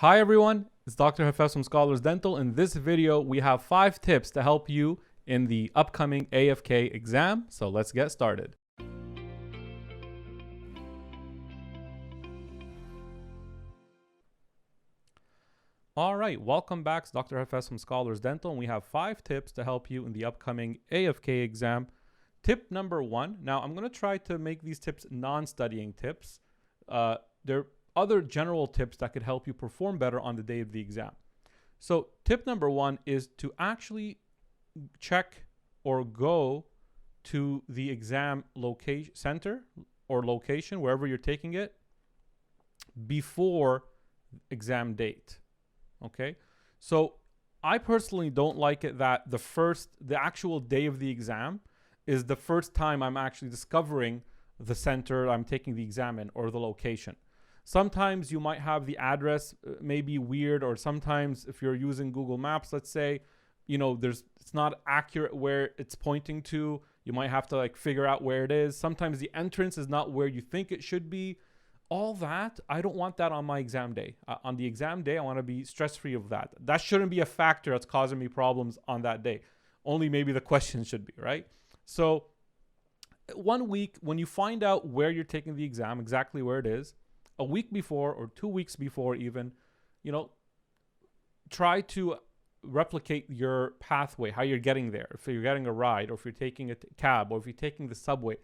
Hi everyone, it's Dr. Hafez from Scholars Dental. In this video, we have 5 tips to help you in the upcoming AFK exam. So let's get started. All right, welcome back. It's Dr. Hafez from Scholars Dental, and we have 5 tips to help you in the upcoming AFK exam. Tip number 1. Now, I'm going to try to make these tips non-studying tips. They're other general tips that could help you perform better on the day of the exam. So tip number 1 is to actually check or go to the exam location center or location, wherever you're taking it, before exam date. Okay. So I personally don't like it that the actual day of the exam is the first time I'm actually discovering the center I'm taking the exam in or the location. Sometimes you might have the address may be weird, or sometimes if you're using Google Maps, let's say, it's not accurate where it's pointing to. You might have to figure out where it is. Sometimes the entrance is not where you think it should be. All that, I don't want that on my exam day. On the exam day, I want to be stress-free of that. That shouldn't be a factor that's causing me problems on that day. Only maybe the questions should be, right? So 1 week, when you find out where you're taking the exam, exactly where it is, a week before or 2 weeks before even, try to replicate your pathway, how you're getting there. If you're getting a ride, or if you're taking a cab, or if you're taking the subway,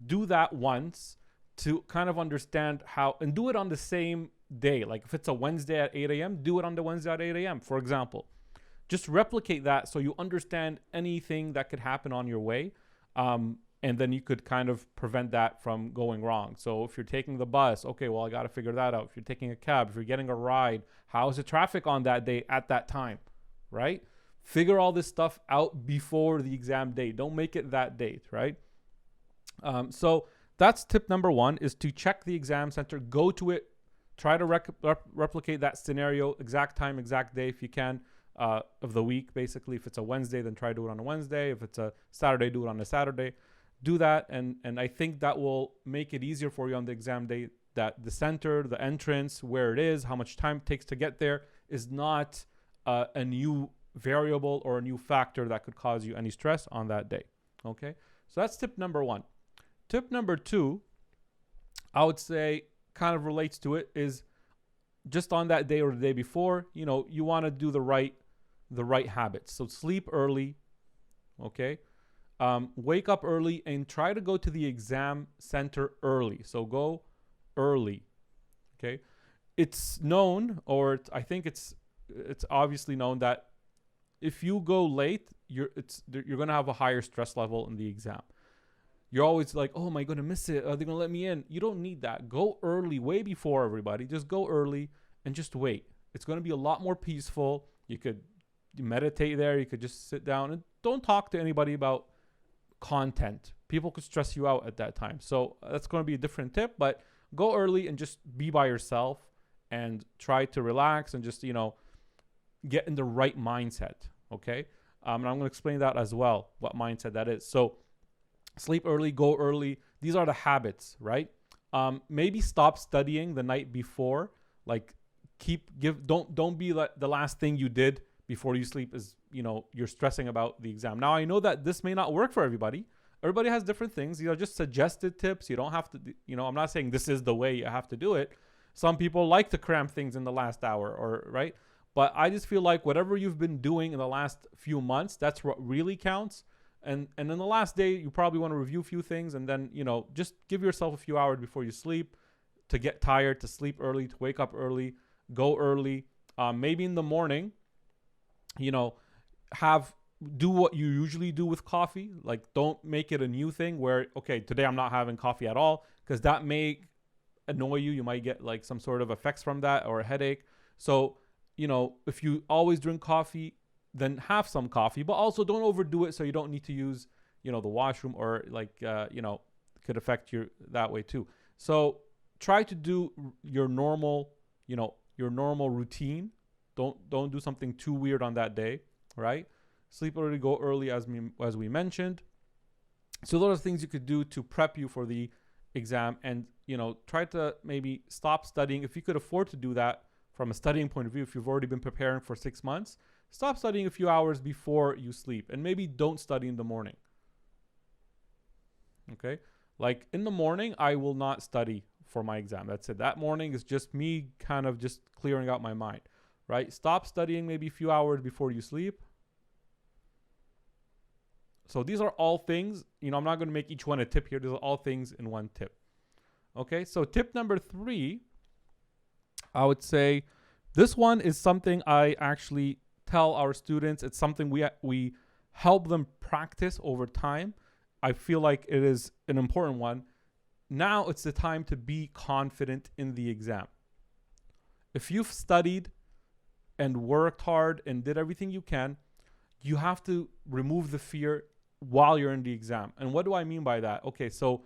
do that once to kind of understand how, and do it on the same day. Like if it's a Wednesday at 8 a.m., do it on the Wednesday at 8 a.m., for example. Just replicate that so you understand anything that could happen on your way. And then you could kind of prevent that from going wrong. So if you're taking the bus, okay, well, I got to figure that out. If you're taking a cab, if you're getting a ride, how's the traffic on that day at that time, right? Figure all this stuff out before the exam date. Don't make it that date, right? So that's tip number 1, is to check the exam center, go to it, try to replicate that scenario, exact time, exact day if you can, of the week, basically. If it's a Wednesday, then try to do it on a Wednesday. If it's a Saturday, do it on a Saturday. Do that, and I think that will make it easier for you on the exam day, that the center, the entrance, where it is, how much time it takes to get there is not a new variable or a new factor that could cause you any stress on that day. Okay, so that's tip number 1. Tip number 2, I would say, kind of relates to it, is just on that day or the day before, you want to do the right habits. So sleep early, okay? Wake up early and try to go to the exam center early. So go early, okay? It's known, or I think it's obviously known, that if you go late, you're going to have a higher stress level in the exam. You're always like, oh, am I going to miss it? Are they going to let me in? You don't need that. Go early, way before everybody. Just go early and just wait. It's going to be a lot more peaceful. You could meditate there. You could just sit down and don't talk to anybody about content. People could stress you out at that time. So that's going to be a different tip, but go early and just be by yourself and try to relax and just, get in the right mindset. Okay. And I'm going to explain that as well, what mindset that is. So sleep early, go early. These are the habits, right? Maybe stop studying the night before. Don't be like the last thing you did before you sleep is, you're stressing about the exam. Now, I know that this may not work for everybody. Everybody has different things. These are just suggested tips. You don't have to, I'm not saying this is the way you have to do it. Some people like to cram things in the last hour, right? But I just feel like whatever you've been doing in the last few months, that's what really counts. And in the last day, you probably want to review a few things, and then, just give yourself a few hours before you sleep to get tired, to sleep early, to wake up early, go early. Maybe in the morning, do what you usually do with coffee. Like, don't make it a new thing where, okay, today I'm not having coffee at all, because that may annoy you. You might get some sort of effects from that, or a headache. So, if you always drink coffee, then have some coffee, but also don't overdo it so you don't need to use, the washroom, or could affect you that way too. So try to do your normal, your normal routine. Don't do something too weird on that day, right? Sleep early, go early, as we mentioned. So those are things you could do to prep you for the exam, and try to maybe stop studying if you could afford to do that from a studying point of view, if you've already been preparing for 6 months, stop studying a few hours before you sleep, and maybe don't study in the morning. Okay? Like in the morning, I will not study for my exam. That's it. That morning is just me kind of just clearing out my mind, right? Stop studying maybe a few hours before you sleep. So these are all things, I'm not going to make each one a tip here. These are all things in one tip. Okay? So tip number 3, I would say this one is something I actually tell our students. It's something we help them practice over time. I feel like it is an important one. Now it's the time to be confident in the exam. If you've studied and worked hard and did everything you can, you have to remove the fear while you're in the exam. And what do I mean by that? Okay, so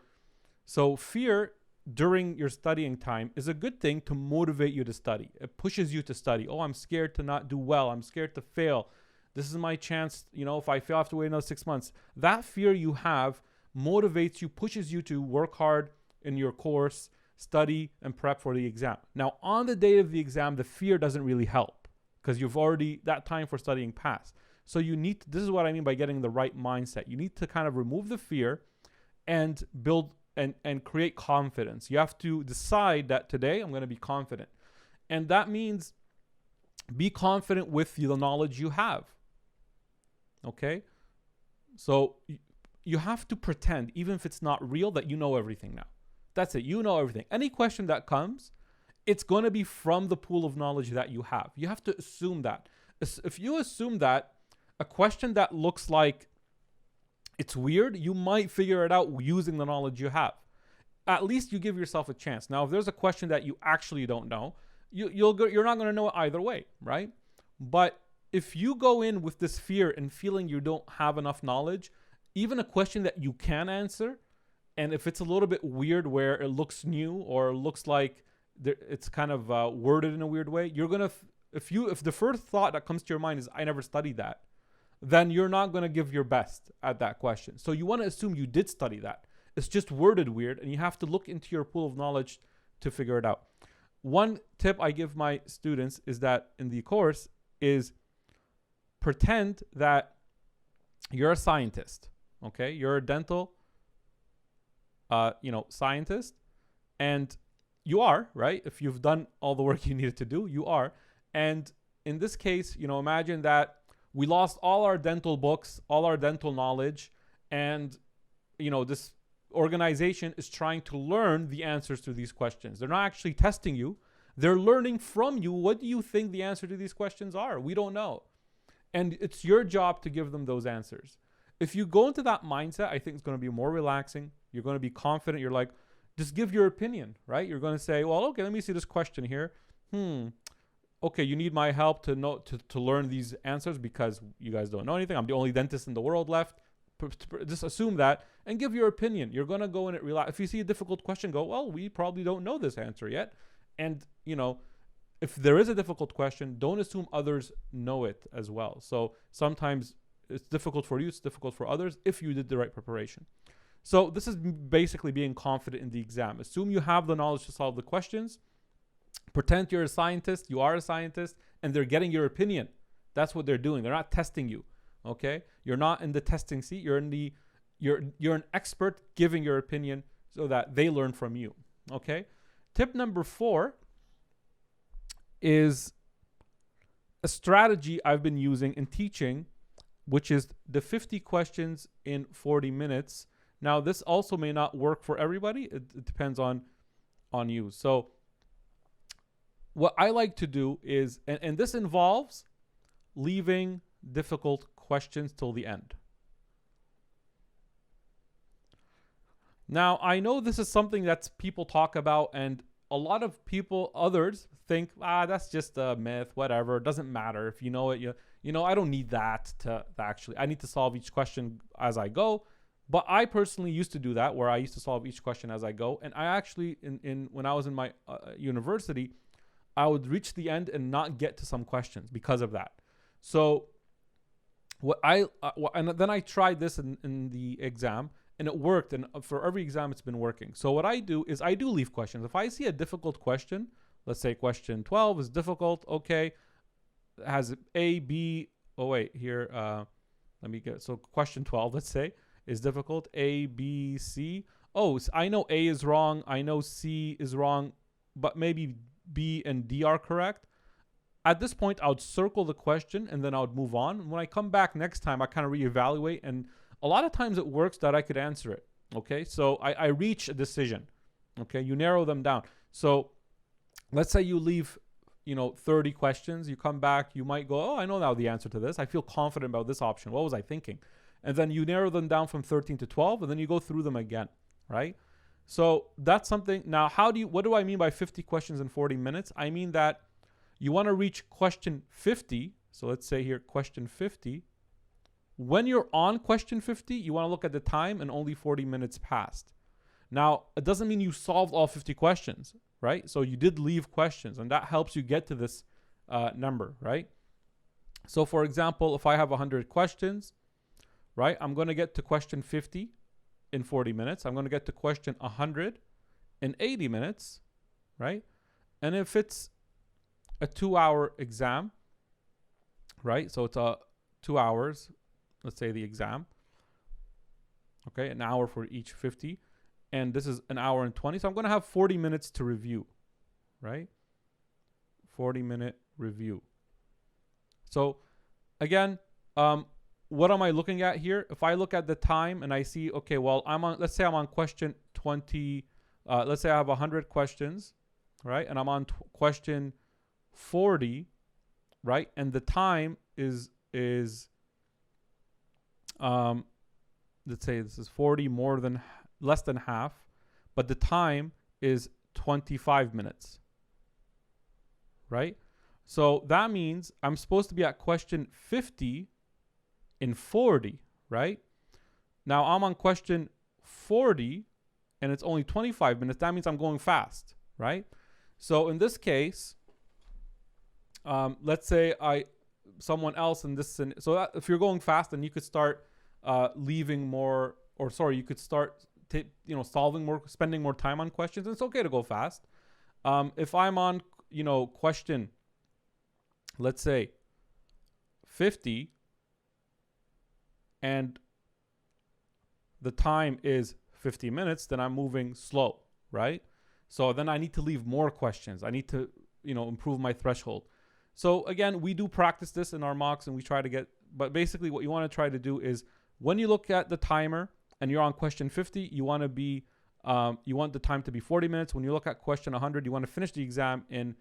fear during your studying time is a good thing to motivate you to study. It pushes you to study. Oh, I'm scared to not do well. I'm scared to fail. This is my chance. If I fail, I have to wait another 6 months. That fear you have motivates you, pushes you to work hard in your course, study, and prep for the exam. Now, on the day of the exam, the fear doesn't really help because you've already, that time for studying passed. So this is what I mean by getting the right mindset. You need to kind of remove the fear and build and create confidence. You have to decide that today I'm going to be confident. And that means be confident with the knowledge you have. Okay? So you have to pretend, even if it's not real, that you know everything now. That's it. You know everything. Any question that comes, it's going to be from the pool of knowledge that you have. You have to assume that. If you assume that a question that looks like it's weird, you might figure it out using the knowledge you have. At least you give yourself a chance. Now, if there's a question that you actually don't know, you're not going to know it either way, right? But if you go in with this fear and feeling you don't have enough knowledge, even a question that you can answer, and if it's a little bit weird where it looks new or looks like it's kind of worded in a weird way, you're going to, if the first thought that comes to your mind is, I never studied that, then you're not going to give your best at that question. So you want to assume you did study that. It's just worded weird, and you have to look into your pool of knowledge to figure it out. One tip I give my students is that in the course is pretend that you're a scientist, okay? You're a dental, scientist, and you are, right? If you've done all the work you needed to do, you are. And in this case, imagine that we lost all our dental books, all our dental knowledge, and, this organization is trying to learn the answers to these questions. They're not actually testing you. They're learning from you. What do you think the answer to these questions are? We don't know. And it's your job to give them those answers. If you go into that mindset, I think it's going to be more relaxing. You're going to be confident. You're like, just give your opinion, right? You're going to say, well, okay, let me see this question here. Okay, you need my help to learn these answers because you guys don't know anything. I'm the only dentist in the world left. Just assume that and give your opinion. You're going to go in it relax. If you see a difficult question, go, well, we probably don't know this answer yet. And, if there is a difficult question, don't assume others know it as well. So sometimes it's difficult for you, it's difficult for others if you did the right preparation. So this is basically being confident in the exam. Assume you have the knowledge to solve the questions. Pretend you're a scientist, you are a scientist, and they're getting your opinion. That's what they're doing. They're not testing you. Okay? You're not in the testing seat. You're an expert giving your opinion so that they learn from you. Okay? Tip number 4 is a strategy I've been using in teaching, which is the 50 questions in 40 minutes. Now, this also may not work for everybody. It depends on you. So what I like to do is, and this involves leaving difficult questions till the end. Now, I know this is something that people talk about, and a lot of others think, that's just a myth, whatever. It doesn't matter. If you know it, I don't need that to actually, I need to solve each question as I go. But I personally used to do that, where I used to solve each question as I go. And I actually, when I was in my university, I would reach the end and not get to some questions because of that. So and then I tried this in the exam, and it worked. And for every exam, it's been working. So what I do is I do leave questions. If I see a difficult question, let's say question 12 is difficult. Okay. It has A, B. Oh, wait, here. Let me get, so question 12, let's say, is difficult. A, B, C. Oh, so I know A is wrong. I know C is wrong, but maybe B and D are correct. At this point, I would circle the question and then I would move on. When I come back next time, I kind of reevaluate. And a lot of times it works that I could answer it. Okay. So I reach a decision. Okay. You narrow them down. So let's say you leave, 30 questions. You come back, you might go, oh, I know now the answer to this. I feel confident about this option. What was I thinking? And then you narrow them down from 13 to 12, and then you go through them again, right? So that's something. Now, what do I mean by 50 questions in 40 minutes? I mean that you want to reach question 50. So let's say here, question 50. When you're on question 50, you want to look at the time and only 40 minutes passed. Now, it doesn't mean you solved all 50 questions, right? So you did leave questions, and that helps you get to this number, right? So for example, if I have 100 questions, right, I'm going to get to question 50 in 40 minutes. I'm going to get to question 100 in 80 minutes, right? And if it's a 2-hour exam, right? So it's 2 hours, let's say the exam, okay, an hour for each 50. And this is an hour and 20. So I'm going to have 40 minutes to review, right? 40-minute review. So again, what am I looking at here? If I look at the time and I see, okay, well, let's say I'm on question 20. Let's say I have 100 questions, right? And I'm on question 40, right? And the time is let's say this is 40 less than half, but the time is 25 minutes, right? So that means I'm supposed to be at question 50 in 40, right? Now I'm on question 40 and it's only 25 minutes. That means I'm going fast, right? So in this case, let's say someone else in this, so that if you're going fast, then you could start leaving more, or sorry, you could start solving more, spending more time on questions. And it's okay to go fast. If I'm on, question, let's say 50, and the time is 50 minutes, then I'm moving slow, right? So then I need to leave more questions. I need to, improve my threshold. So again, we do practice this in our mocks and we try to but basically what you want to try to do is when you look at the timer and you're on question 50, you want the time to be 40 minutes. When you look at question 100, you want to finish the exam in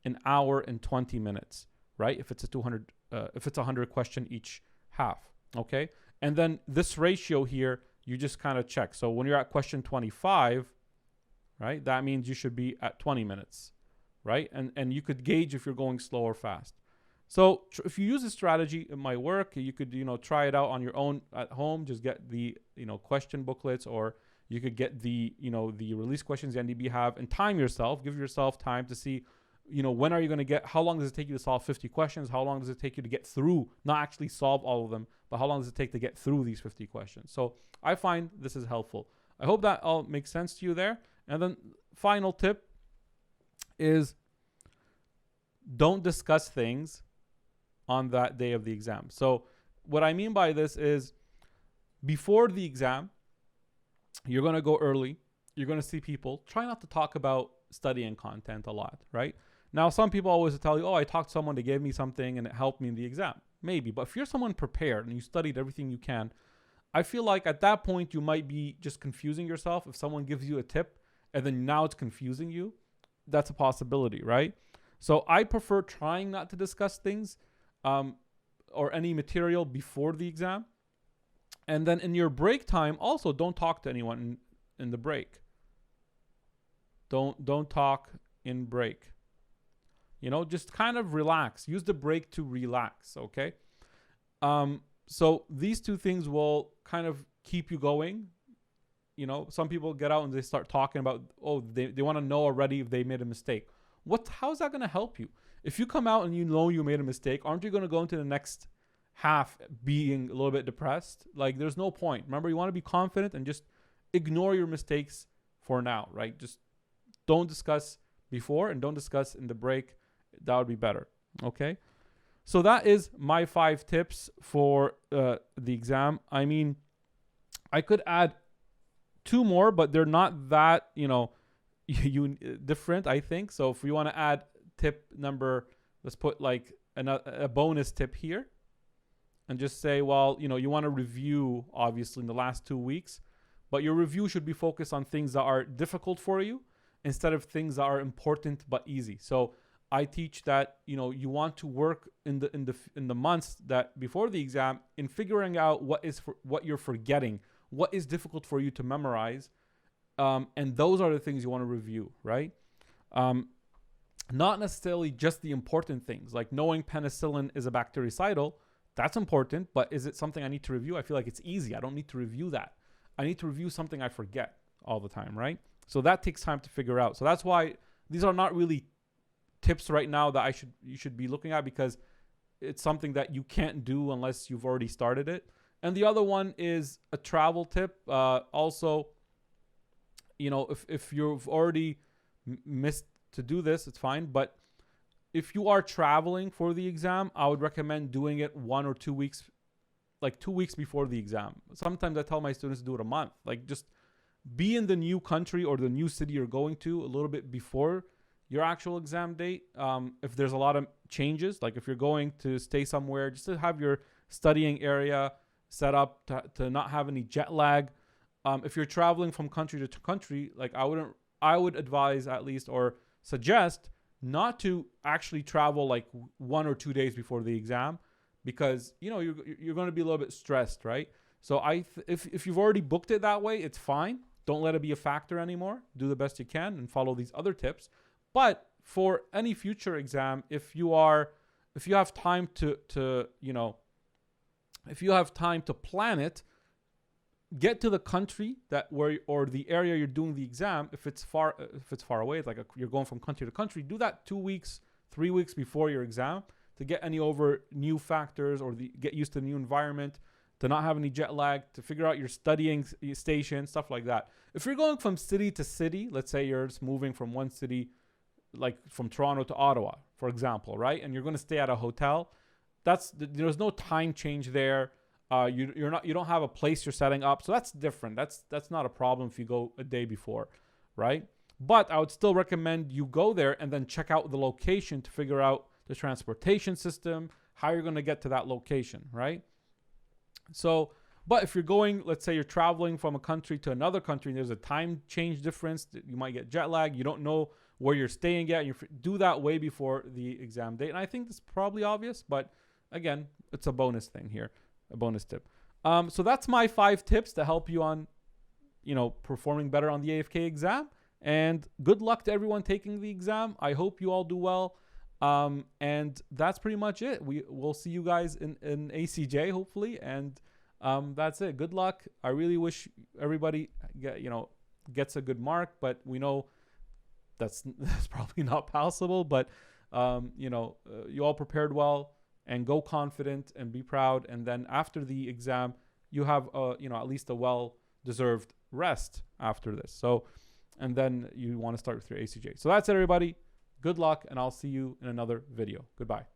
an hour and 20 minutes, right? If it's if it's 100 question each half, okay? And then this ratio here, you just kind of check. So when you're at question 25, right, that means you should be at 20 minutes, right? And you could gauge if you're going slow or fast. So if you use this strategy, it might work. You could, try it out on your own at home. Just get the, question booklets, or you could get the, the release questions the NDEB have, and time yourself. Give yourself time to see, when are you going to get, how long does it take you to solve 50 questions? How long does it take you to get through, not actually solve all of them, but how long does it take to get through these 50 questions? So I find this is helpful. I hope that all makes sense to you there. And then final tip is don't discuss things on that day of the exam. So what I mean by this is before the exam, you're going to go early. You're going to see people. Try not to talk about studying content a lot, right? Now, some people always tell you, oh, I talked to someone, they gave me something and it helped me in the exam. Maybe, but if you're someone prepared and you studied everything you can, I feel like at that point you might be just confusing yourself. If someone gives you a tip and then now it's confusing you, that's a possibility, right? So I prefer trying not to discuss things or any material before the exam. And then in your break time, also don't talk to anyone in the break. Don't talk in break. Just kind of relax. Use the break to relax, okay? So these two things will kind of keep you going. Some people get out and they start talking about, they want to know already if they made a mistake. How's that going to help you? If you come out and you know you made a mistake, aren't you going to go into the next half being a little bit depressed? Like, there's no point. Remember, you want to be confident and just ignore your mistakes for now, right? Just don't discuss before and don't discuss in the break. That would be better. Okay. So that is my 5 tips for the exam. I mean, I could add 2 more, but they're not that, different, I think. So if we want to add tip number, let's put like a bonus tip here and just say, well, you want to review obviously in the last 2 weeks, but your review should be focused on things that are difficult for you instead of things that are important but easy. So I teach that, you want to work in the months that before the exam in figuring out what you're forgetting, what is difficult for you to memorize. And those are the things you want to review, right? Not necessarily just the important things, like knowing penicillin is a bactericidal. That's important, but is it something I need to review? I feel like it's easy. I don't need to review that. I need to review something I forget all the time, right? So that takes time to figure out. So that's why these are not really tips right now that you should be looking at, because it's something that you can't do unless you've already started it. And the other one is a travel tip. Also, if you've already missed to do this, it's fine. But if you are traveling for the exam, I would recommend doing it 1 or 2 weeks, like 2 weeks before the exam. Sometimes I tell my students to do it a month. Like, just be in the new country or the new city you're going to a little bit before your actual exam date. If there's a lot of changes, like if you're going to stay somewhere, just to have your studying area set up to not have any jet lag. If you're traveling from country to country, like I would advise at least, or suggest, not to actually travel like 1 or 2 days before the exam, because you're going to be a little bit stressed, right? So if you've already booked it that way, it's fine. Don't let it be a factor anymore. Do the best you can and follow these other tips. But for any future exam, if you have time to plan it, get to the country or the area you're doing the exam. If it's far away, it's like you're going from country to country, do that 2 weeks, 3 weeks before your exam to get new factors, or get used to the new environment, to not have any jet lag, to figure out your studying station, stuff like that. If you're going from city to city, let's say you're just moving from one city, like from Toronto to Ottawa, for example, right? And you're going to stay at a hotel. There's no time change there. You don't have a place you're setting up, so that's different. That's not a problem if you go a day before, right? But I would still recommend you go there and then check out the location to figure out the transportation system, how you're going to get to that location, right? So, but if you're going, let's say you're traveling from a country to another country and there's a time change difference, you might get jet lag, you don't know where you're staying at, you do that way before the exam date. And I think this is probably obvious, but again, it's a bonus thing here, a bonus tip. So that's my 5 tips to help you on, performing better on the AFK exam. And good luck to everyone taking the exam. I hope you all do well. And that's pretty much it. We'll see you guys in ACJ, hopefully. And that's it. Good luck. I really wish everybody gets a good mark, but we know that's probably not possible. But you all prepared well, and go confident and be proud. And then after the exam, you have at least a well-deserved rest after this. So, and then you want to start with your ACJ. So that's it, everybody. Good luck, and I'll see you in another video. Goodbye.